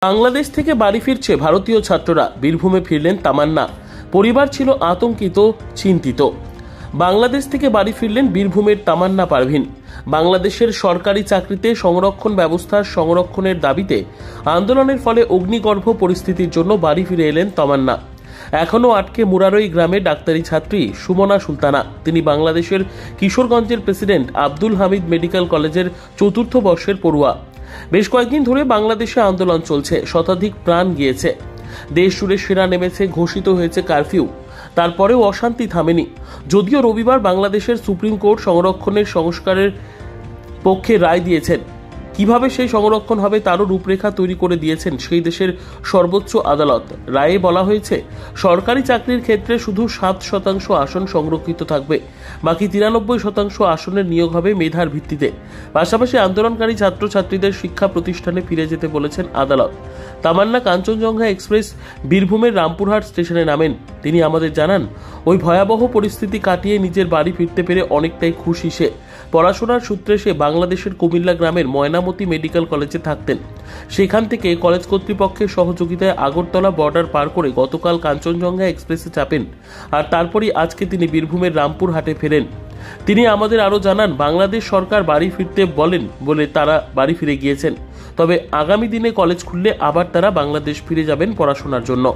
বাংলাদেশ থেকে বাড়ি ফিরছে ভারতীয় ছাত্ররা। বীরভূমে ফিরলেন তামান্না। পরিবার ছিল আতঙ্কিত, চিন্তিত। বাংলাদেশ থেকে বাড়ি ফিরলেন বীরভূমের তামান্না পারভিন। বাংলাদেশের সরকারি চাকরিতে সংরক্ষণ ব্যবস্থার সংরক্ষণের দাবিতে আন্দোলনের ফলে অগ্নিগর্ভ পরিস্থিতির জন্য বাড়ি ফিরে এলেন তামান্না। এখনও আটকে মুরারই গ্রামে ডাক্তারি ছাত্রী সুমনা সুলতানা। তিনি বাংলাদেশের কিশোরগঞ্জের প্রেসিডেন্ট আব্দুল হামিদ মেডিকেল কলেজের চতুর্থ বর্ষের পড়ুয়া। বেশ কয়েকদিন ধরে বাংলাদেশে আন্দোলন চলছে, শতাধিক প্রাণ গিয়েছে, দেশ জুড়ে সেনা নেমেছে, ঘোষিত হয়েছে কারফিউ। তারপরেও অশান্তি থামেনি। যদিও রবিবার বাংলাদেশের সুপ্রিম কোর্ট সংরক্ষণের সংস্কারের পক্ষে রায় দিয়েছেন। কিভাবে সেই সংরক্ষণ হবে তারও রূপরেখা তৈরি করে দিয়েছেন সেই দেশের সর্বোচ্চ আদালত। রায়ে বলা হয়েছে, সরকারি চাকরির ক্ষেত্রে শুধু 7% আসন সংরক্ষিত থাকবে, বাকি 93% আসনের নিয়োগ হবে মেধার ভিত্তিতে। পাশাপাশি আন্দোলনকারী ছাত্রছাত্রীদের শিক্ষা প্রতিষ্ঠানে ফিরে যেতে বলেছেন আদালত। তামান্না কাঞ্চনজঙ্ঘা এক্সপ্রেস বীরভূমের রামপুরহাট স্টেশনে নামেন। তিনি আমাদের জানান, ওই ভয়াবহ পরিস্থিতি কাটিয়ে নিজের বাড়ি ফিরতে পেরে অনেকটাই খুশি সে। পড়াশোনার সূত্রে সে বাংলাদেশের কুমিল্লা গ্রামের ময়নামতি মেডিকেল কলেজে থাকতেন। সেখান থেকে কলেজ কর্তৃপক্ষের সহযোগিতায় আগরতলা বর্ডার পার করে গতকাল কাঞ্চনজঙ্ঘা এক্সপ্রেসে চাপেন, আর তারপরই আজকে তিনি বীরভূমের রামপুরহাটে ফেরেন। তিনি আমাদের আরও জানান, বাংলাদেশ সরকার বাড়ি ফিরতে বলেন বলে তারা বাড়ি ফিরে গিয়েছেন। তবে আগামী দিনে কলেজ খুললে আবার তারা বাংলাদেশ ফিরে যাবেন পড়াশোনার জন্য।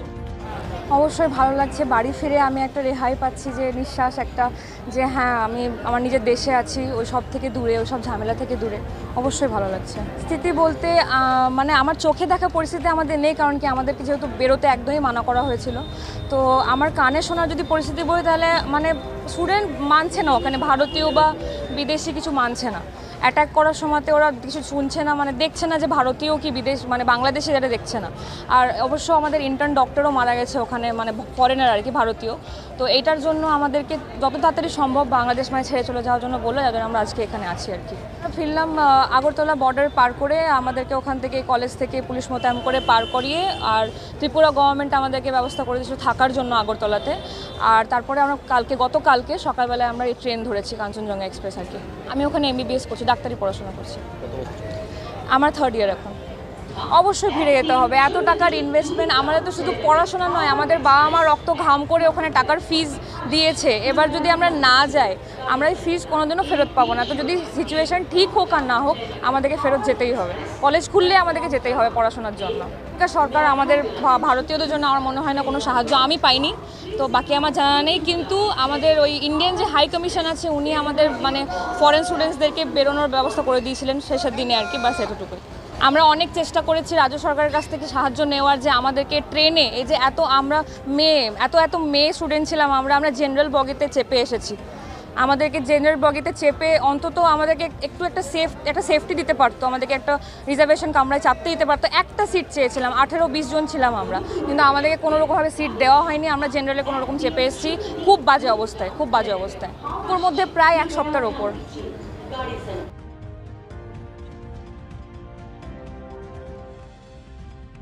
অবশ্যই ভালো লাগছে, বাড়ি ফিরে আমি একটা রেহাই পাচ্ছি, যে নিঃশ্বাস একটা, যে হ্যাঁ আমি আমার নিজের দেশে আছি, ওই সব থেকে দূরে, ওই সব ঝামেলা থেকে দূরে। অবশ্যই ভালো লাগছে। স্থিতি বলতে মানে আমার চোখে দেখা পরিস্থিতি আমাদের নেই, কারণ কি আমাদেরকে যেহেতু বেরোতে একদমই মানা করা হয়েছিল। তো আমার কানে শোনার যদি পরিস্থিতি বলি, তাহলে মানে স্টুডেন্ট মানছে না, ওখানে ভারতীয় বা বিদেশি কিছু মানছে না। অ্যাটাক করার সময়তে ওরা কিছু শুনছে না, মানে দেখছে না যে ভারতীয় কি বিদেশ, মানে বাংলাদেশে যেটা দেখছে না। আর অবশ্য আমাদের ইন্টার্ন ডক্টরও মারা গেছে ওখানে, মানে ফরেনার আর কি, ভারতীয়। তো এইটার জন্য আমাদেরকে যত তাড়াতাড়ি সম্ভব বাংলাদেশ মানে ছেড়ে চলে যাওয়ার জন্য বলে, যাদের আমরা আজকে এখানে আছি আর কি। ফিরলাম আগরতলা বর্ডার পার করে, আমাদেরকে ওখান থেকে কলেজ থেকে পুলিশ মোতায়েন করে পার করিয়ে, আর ত্রিপুরা গভর্নমেন্ট আমাদেরকে ব্যবস্থা করে দিয়েছিল থাকার জন্য আগরতলাতে। আর তারপরে আমরা গতকালকে সকালবেলায় আমরা এই ট্রেন ধরেছি কাঞ্চনজঙ্ঘা এক্সপ্রেস আর কি। আমি ওখানে MBBS করছি, ডাক্তারি পড়াশোনা করছি। আমার 3rd ইয়ার এখন। অবশ্যই ফিরে যেতে হবে। এত টাকার ইনভেস্টমেন্ট, আমাদের তো শুধু পড়াশোনা নয়, আমাদের বাবা মা রক্ত ঘাম করে ওখানে টাকার ফিজ দিয়েছে। এবার যদি আমরা না যাই, আমরা এই ফিজ কোনোদিনও ফেরত পাবো না। তো যদি সিচুয়েশান ঠিক হোক আর না হোক, আমাদেরকে ফেরত যেতেই হবে। কলেজ খুললে আমাদেরকে যেতেই হবে পড়াশোনার জন্য। সরকার আমাদের ভারতীয়দের জন্য আমার মনে হয় না কোনো সাহায্য আমি পাইনি, তো বাকি আমার জানা নেই। কিন্তু আমাদের ওই ইন্ডিয়ান যে হাই কমিশন আছে, উনি আমাদের মানে ফরেন স্টুডেন্টসদেরকে বেরোনোর ব্যবস্থা করে দিয়েছিলেন শেষের দিনে আর কি, বাস এতটুকুই। আমরা অনেক চেষ্টা করেছি রাজ্য সরকারের কাছ থেকে সাহায্য নেওয়ার, যে আমাদেরকে ট্রেনে এই যে আমরা এত মেয়ে স্টুডেন্ট ছিলাম, আমরা জেনারেল বগিতে চেপে এসেছি। আমাদেরকে জেনারেল বগিতে চেপে অন্তত আমাদেরকে একটু একটা সেফটি দিতে পারতো, আমাদেরকে একটা রিজার্ভেশন কামরায় চাপতে দিতে পারতো। একটা সিট চেয়েছিলাম, 18-20 জন ছিলাম আমরা, কিন্তু আমাদেরকে কোনোরকমভাবে সিট দেওয়া হয়নি। আমরা জেনারেলে কোনোরকম চেপে এসেছি, খুব বাজে অবস্থায়। ওর মধ্যে প্রায় 1 সপ্তাহের ওপর।